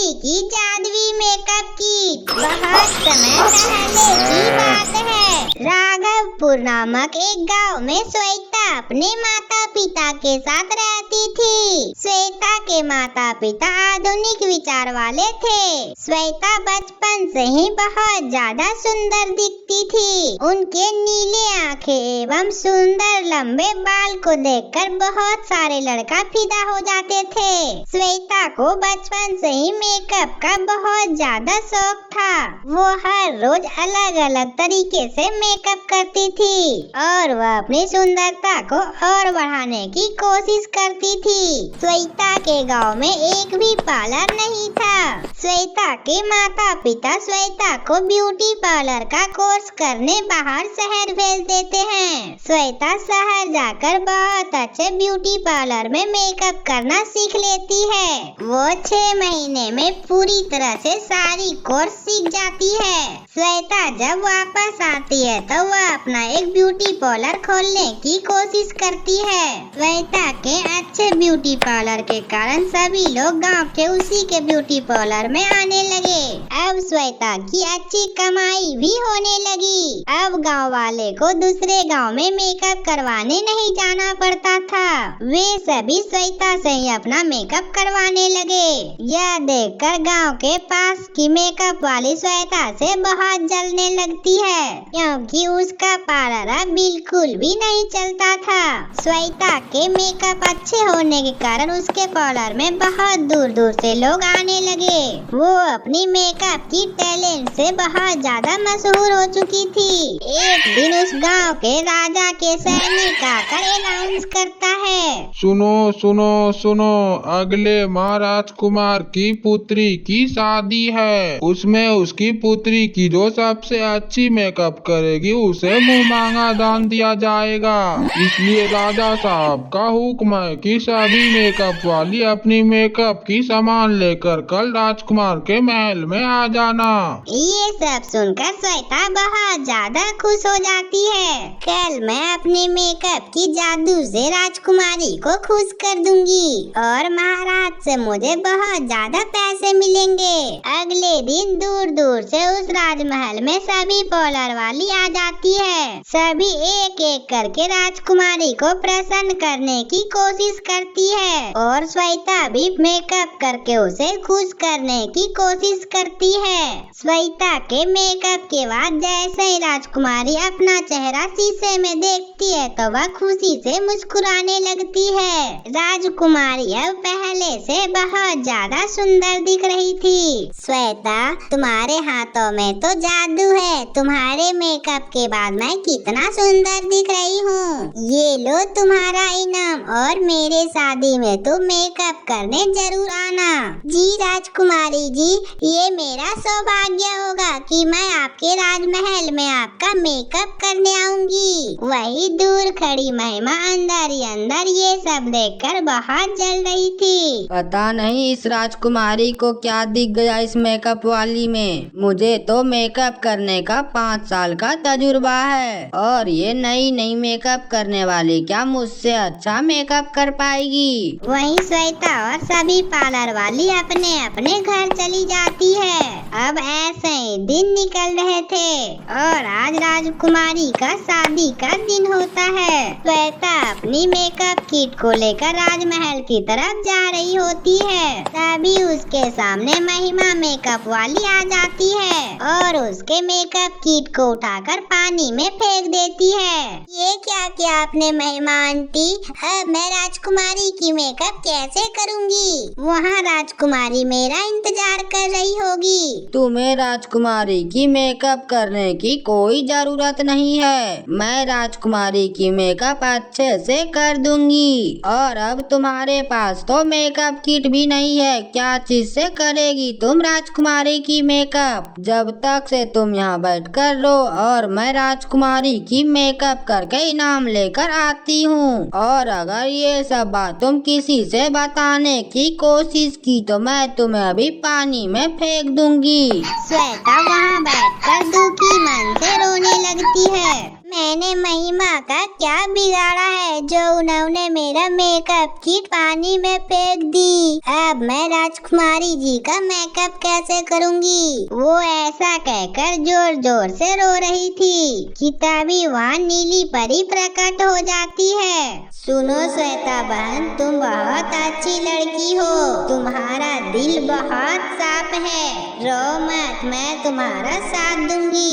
राजकुमारी की जादुई makeup kit. बहुत समय पहले की बात है। राघवपुर नामक एक गांव में श्वेता अपने माता पिता के साथ रहती थी। श्वेता के माता पिता आधुनिक विचार वाले थे। श्वेता बचपन से ही बहुत ज्यादा सुंदर दिखती थी। उनके नीले आंखें एवं सुंदर लंबे बाल को देखकर बहुत सारे लड़का फिदा हो जाते थे। श्वेता को बचपन से ही मेकअप का बहुत ज्यादा शौक था। वो हर रोज अलग अलग तरीके से मेकअप करती थी और वह अपनी सुंदरता को और बढ़ाने की कोशिश करती थी। श्वेता के गांव में एक भी पार्लर नहीं था। श्वेता के माता पिता श्वेता को ब्यूटी पार्लर का कोर्स करने बाहर शहर भेज देते हैं। श्वेता शहर जाकर बहुत अच्छे ब्यूटी पार्लर में मेकअप करना सीख लेती है। वो 6 महीने में पूरी तरह से सारी कोर्स सीख जाती है। श्वेता जब वापस आती है तो वह अपना एक ब्यूटी पार्लर खोलने की कोशिश करती है। श्वेता के अच्छे ब्यूटी पार्लर के कारण सभी लोग गांव के उसी के ब्यूटी पार्लर में आने लगे। अब श्वेता की अच्छी कमाई भी होने लगी। अब गांव वाले को दूसरे गांव में मेकअप करवाने नहीं जाना पड़ता था। वे सभी श्वेता से ही अपना मेकअप करवाने लगे। यह देखकर गांव के पास की मेकअप वाली श्वेता से बहुत जलने लगती है, क्योंकि उसका पार्लर अब बिल्कुल भी नहीं चलता था। श्वेता के मेकअप अच्छे होने के कारण उसके पार्लर में बहुत दूर दूर से लोग आने लगे। वो अपनी मेकअप की टैलेंट से बहुत ज्यादा मशहूर हो चुकी थी। एक दिन उस गांव के राजा के सैनिक आकर अनाउंस करता है, सुनो सुनो सुनो, अगले माह राजकुमार की पुत्री की शादी है। उसमें उसकी पुत्री की जो सबसे अच्छी मेकअप करेगी उसे मुँह मांगा दान दिया जाएगा। इसलिए राजा साहब का हुक्म है कि सभी मेकअप वाली अपनी मेकअप की सामान लेकर कल राजकुमार के महल में आ जाना। ये सब सुनकर श्वेता बहुत ज्यादा खुश हो जाती है। कल मैं अपने मेकअप की जादू से राजकुमारी को खुश कर दूंगी और महाराज से मुझे बहुत ज्यादा पैसे मिलेंगे। अगले दिन दूर दूर से उस राजमहल में सभी पार्लर वाली आ जाती है। सभी एक एक करके राजकुमारी को प्रसन्न करने की कोशिश करती है और श्वेता भी मेकअप करके उसे खुश करने की कोशिश करती है। श्वेता के मेकअप के बाद जैसे ही राजकुमारी अपना चेहरा शीशे में देखती है तो वह खुशी से मुस्कुराने लगती है। राजकुमारी अब पहले से बहुत ज्यादा सुंदर दिख रही थी। श्वेता, तुम्हारे हाथों में तो जादू है। तुम्हारे मेकअप के बाद मैं कितना सुंदर दिख रही हूँ। ये लो तुम्हारा इनाम और मेरे शादी में तुम मेकअप करने जरूर आना। जी राजकुमारी जी, ये मेरा सौभाग्य होगा कि मैं आपके राजमहल में आपका मेकअप करने आऊंगी। वही दूर खड़ी महिमा अंदर ही अंदर ये सब देखकर बहुत जल रही थी। पता नहीं इस राजकुमारी को क्या दिख गया इस मेकअप वाली में। मुझे तो मेकअप करने का 5 साल का तजुर्बा है और ये नई नई मेकअप करने वाली क्या मुझसे अच्छा मेकअप कर पाएगी। वहीं श्वेता और सभी पार्लर वाली अपने अपने घर चली जाती है। अब ऐसे ही दिन निकल रहे थे और आज राजकुमारी का शादी का दिन होता है। श्वेता अपनी मेकअप किट को लेकर राजमहल की तरफ जा रही होती है। तभी उसके सामने महिमा मेकअप वाली आ जाती है और उसके मेकअप किट को उठाकर पानी में फेंक देती है। ये क्या किया आपने महिमा आंटी? अब मैं राजकुमारी की मेकअप कैसे करूँगी? वहाँ राजकुमारी मेरा इंतजार कर रही होगी। तुम्हें राजकुमारी की मेकअप करने की कोई जरूरत नहीं है। मैं राजकुमारी की मेकअप अच्छे से कर दूंगी। और अब तुम्हारे पास तो मेकअप किट भी नहीं है, क्या चीज से करेगी तुम राजकुमारी की मेकअप? जब तक से तुम यहाँ बैठ कर रो और मैं राजकुमारी की मेकअप करके इनाम लेकर आती हूँ। और अगर ये सब बात तुम किसी से बताने की कोशिश की तो मैं तुम्हें अभी पानी में फेंक दूंगी। श्वेता वहाँ बैठकर दुखी मन से रोने लगती है। मैंने महिमा का क्या बिगाड़ा है जो उन्होंने मेरा मेकअप किट पानी में फेंक दी। अब मैं राजकुमारी जी का मेकअप कैसे करूंगी। वो ऐसा कहकर जोर जोर से रो रही थी कि तभी वहाँ नीली परी प्रकट हो जाती है। सुनो श्वेता बहन, तुम बहुत अच्छी लड़की हो, तुम्हारा दिल बहुत साफ है, रो मत, मैं तुम्हारा साथ दूंगी।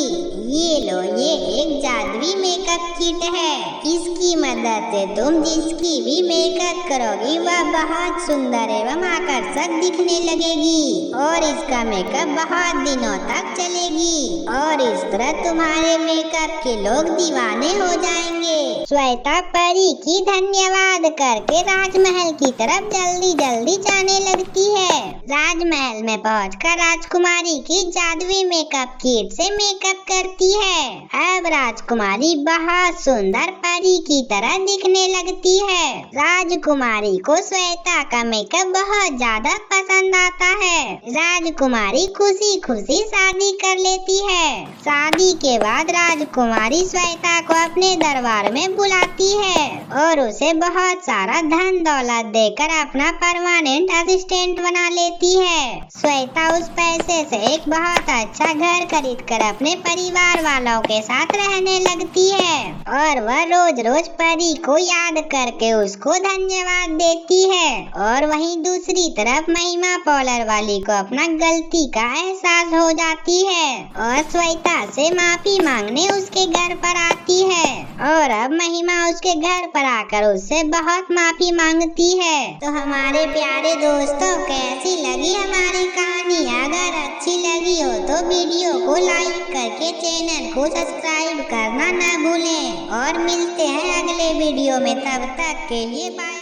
ये लो, ये एक जादुई मेकअप किट है, इसकी मदद से तुम जिसकी भी मेकअप करोगी वह बहुत सुंदर एवं आकर्षक दिखने लगेगी और इसका मेकअप बहुत दिनों तक चलेगी और इस तरह तुम्हारे मेकअप के लोग दीवाने हो जाएंगे। श्वेता परी की धन्यवाद करके राजमहल की तरफ जल्दी जल्दी जाने लगती है। राजमहल में पहुंचकर राजकुमारी की जादुई मेकअप किट से मेकअप करती है। अब राजकुमारी बहुत सुंदर परी की तरह दिखने लगती है। राजकुमारी को श्वेता का मेकअप बहुत ज्यादा पसंद आता है। राजकुमारी खुशी खुशी शादी कर लेती है। शादी के बाद राजकुमारी श्वेता को अपने दरबार में बुलाती है और उसे बहुत सारा धन दौलत देकर अपना परमानेंट असिस्टेंट बना लेती है। श्वेता उस पैसे से एक बहुत अच्छा घर खरीदकर अपने परिवार वालों के साथ रहने लगती है और वह रोज रोज परी को याद करके उसको धन्यवाद देती है। और वहीं दूसरी तरफ महिमा पॉलर वाली को अपना गलती का एहसास हो जाती है और श्वेता से माफी मांगने उसके घर पर आती है और अब महिमा उसके घर पर आकर उससे बहुत माफी मांगती है। तो हमारे प्यारे दोस्तों, कैसी लगी हमारी कहानी? अगर अच्छी लगी हो तो वीडियो को लाइक करके चैनल को सब्सक्राइब करना न भूलें और मिलते हैं अगले वीडियो में। तब तक के लिए बाय।